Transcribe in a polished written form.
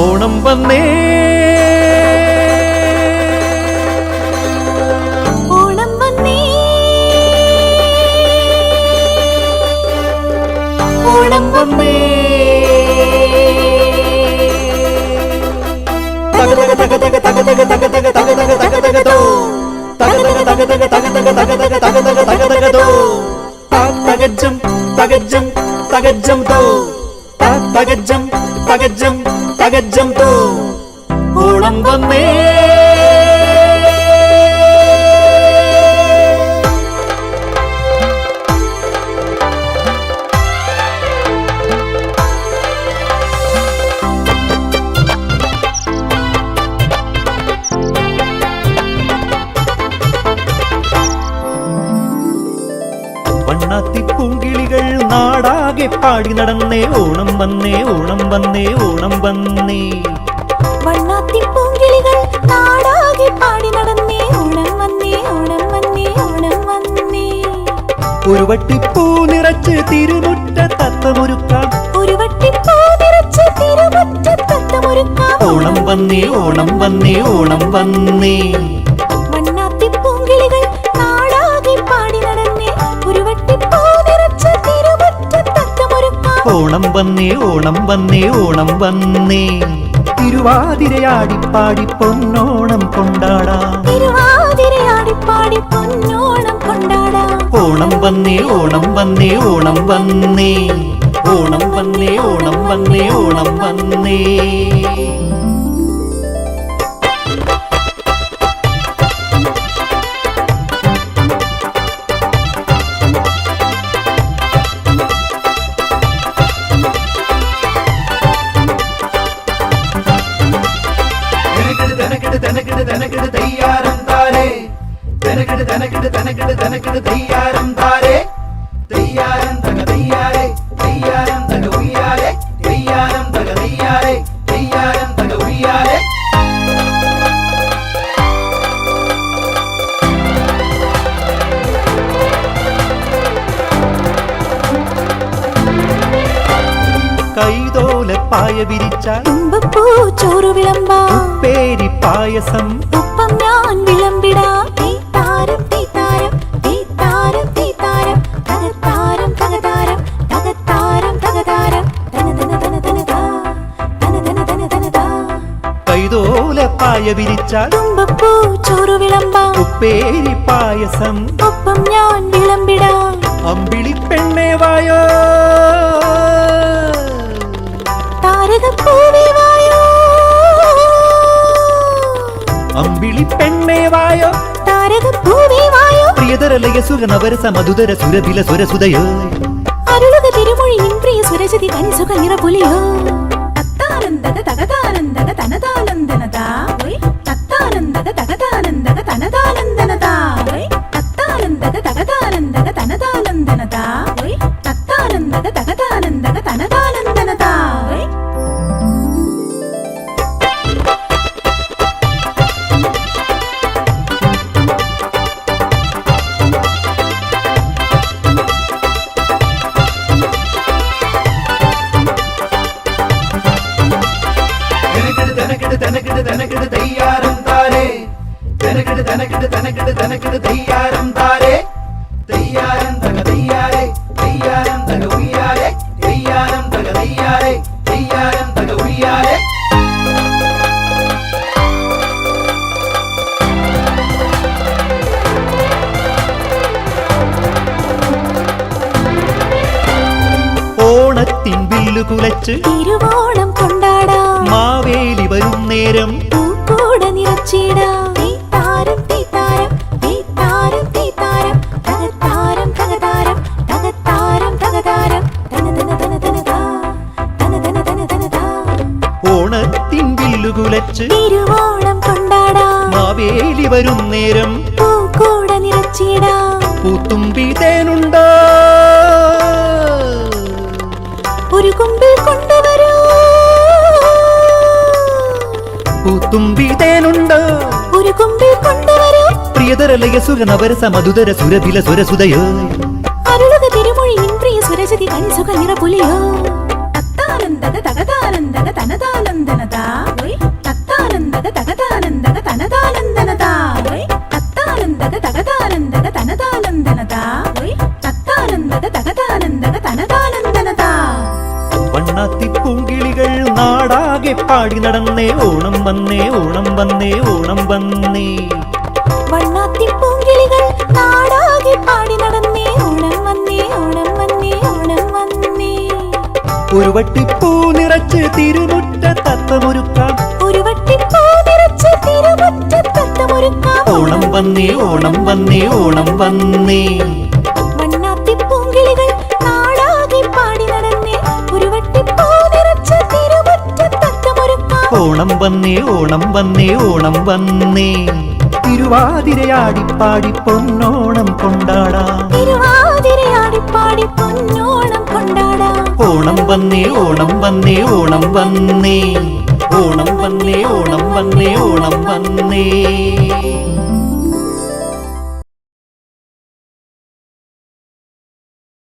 ഓണം വന്നേ ഓണം വന്നേ ഓണം വന്നേ തക തക തക തക തക തക തക തക തക തക തക തക തോ തക തക തക തക തക തക തക തക തക തക തക തക തോ തകജം തകജം തകജം തോ തകജം തകജം തകജം തോ ഓണം വന്നേ വണ്ണാത്തിപ്പൂങ്കിളികൾ നാടാകെ പാടി നടന്നേ ഓണം വന്നേ ഓണം വന്നേ ഓണം വന്നേ വണ്ണാത്തിപ്പൂങ്കിളികൾ നാടാകെ പാടി നടന്നേ ഓണം വന്നേ ഓണം വന്നേ ഓണം വന്നേ ഒരു വട്ടിപ്പൂ നിറച്ച് തിരുമുറ്റത്തത്തമൊരുക്കാം ഒരു വട്ടിപ്പൂ നിറച്ച് തിരുമുറ്റത്തത്തമൊരുക്കാം ഓണം വന്നേ ഓണം വന്നേ ഓണം വന്നേ വണ്ണാത്തിപ്പൂങ്കിളികൾ നാടാകെ പാടി നടന്നേ ഒരു വട്ടിപ്പൂ നിറച്ച് തിരുമുറ്റത്തത്തമൊരുക്കാം ഓണം വന്നേ ഓണം വന്നേ ഓണം വന്നേ തിരുവാതിരയാടിപ്പാടി പൊന്നോണം കൊണ്ടാടാം തിരുവാതിരയാടിപ്പാടി പൊന്നോണം കൊണ്ടാടാം ഓണം വന്നേ ഓണം വന്നേ ഓണം വന്നേ ഓണം വന്നേ ഓണം വന്നേ ഓണം വന്നേ തയ്യാരം താരേ തനകിട് തനകിട് തനകിട് തനകിട് തയ്യാരം താരേ തയ്യാരം തക തയ്യാരേ തയ്യാരം തക ഉയ്യാരേ തയ്യാരം തക തയ്യാരേ തയ്യാരം തക ഉയ്യാരേ കൈതോലപ്പായ വിരിച്ചാൽ തുമ്പപ്പൂ ചോറ് വിളമ്പാം പേരി പായസം ഒപ്പം ഞാൻ വിളമ്പിടാം തീത്താരം തീത്താരം തീത്താരം തീത്താരം തകത്താരം തകതാരം തകത്താരം തകതാരം തന തന തന തനതാ തന തന തന തനതാ കൈതോലപ്പായ വിരിച്ചാൽ തുമ്പപ്പൂ ചോറ് വിളമ്പാം പേരി പായസം ഒപ്പം ഞാൻ വിളമ്പിടാം അമ്പിളി പെണ്ണേ വായോ താരകപ്പൂവേ വായോ അമ്പിളി പെണ്ണേ വായോ താരകപ്പൂവേ വായോ പ്രിയതരലയ സുഖനവരസ മധുതര സുരഭില സുരസുതയോ അരുളുക തിരുമൊഴിയിൻ പ്രിയ സുരജതി കനിസുക നിറപുലിയോ തത്താനന്ദക തകതാനന്ദക തനതാനന്ദനതാ തത്താനന്ദക തകതാനന്ദക തനതാനന്ദനതാ തത്താനന്ദക തകതാനന്ദക തനതാനന്ദനതാ തത്താനന്ദക തകതാനന്ദക തനതാനന്ദനതാ തനകിട് തനകിട് തയ്യാരം താരേ തനകിട് തനകിട് തനകിട് തനകിട് തയ്യാരം താരേ തയ്യാരം തക തയ്യാരേ തയ്യാരം തക ഉയ്യാരേ തയ്യാരം തക തയ്യാരേ തയ്യാരം തക ഉയ്യാരേ ഓണത്തിൻ വില്ലു കുലച്ച് തിരുവോണം കൊണ്ടാടാം മാവേലി വരും നേരം പൂക്കൂട നിറച്ചിടാം തീത്താരം തീത്താരം തീത്താരം തീത്താരം തകത്താരം തകതാരം തകത്താരം തകതാരം തന തന തന തനതാ തന തന തന തനതാ ഓണത്തിൻ വില്ലു കുലച്ച് തിരുവോണം കൊണ്ടാടാം മാവേലി വരും നേരം പൂക്കൂട നിറച്ചിടാം പൂത്തുമ്പി തേനുണ്ടോ ഒരു കുമ്പിൽ കൊണ്ടുവരൂ പൂത്തുമ്പി തേനുണ്ടോ ഒരു കുമ്പിൽ കൊണ്ടുവരൂ പ്രിയതരലയ സുഖനവരസ മധുതര സുരഭില സുരസുതയോ അരുളുക തിരുമൊഴിയിൻ പ്രിയ സുരജതി കനിസുക നിറപുലിയോ തത്താനന്ദക തകതാനന്ദക തനതാനന്ദനതാ വണ്ണാത്തിപ്പൂങ്കിളികൾ നാടാകെ പാടി നടന്നേ ഓണം വന്നേ ഓണം വന്നേ ഓണം വന്നേ വണ്ണാത്തിപ്പൂങ്കിളികൾ നാടാകെ പാടി നടന്നേ ഓണം വന്നേ ഓണം വന്നേ ഓണം വന്നേ ഒരു വട്ടിപ്പൂ നിറച്ച് തിരുമുറ്റത്തത്തമൊരുക്കാം ഒരു വട്ടിപ്പൂ നിറച്ച് തിരുമുറ്റത്തത്തമൊരുക്കാം ഓണം വന്നേ ഓണം വന്നേ ഓണം വന്നേ വണ്ണാത്തിപ്പൂങ്കിളികൾ നാടാകെ പാടി നടന്നേ ഒരു വട്ടിപ്പൂ നിറച്ച് തിരുമുറ്റത്തത്തമൊരുക്കാം ഓണം വന്നേ ഓണം വന്നേ ഓണം വന്നേ തിരുവാതിരയാടിപ്പാടി പൊന്നോണം കൊണ്ടാടാം തിരുവാതിരയാടിപ്പാടി പൊന്നോണം കൊണ്ടാടാം ഓണം വന്നേ ഓണം വന്നേ ഓണം വന്നേ ഓണം വന്നേ ഓണം വന്നേ ഓണം വന്നേ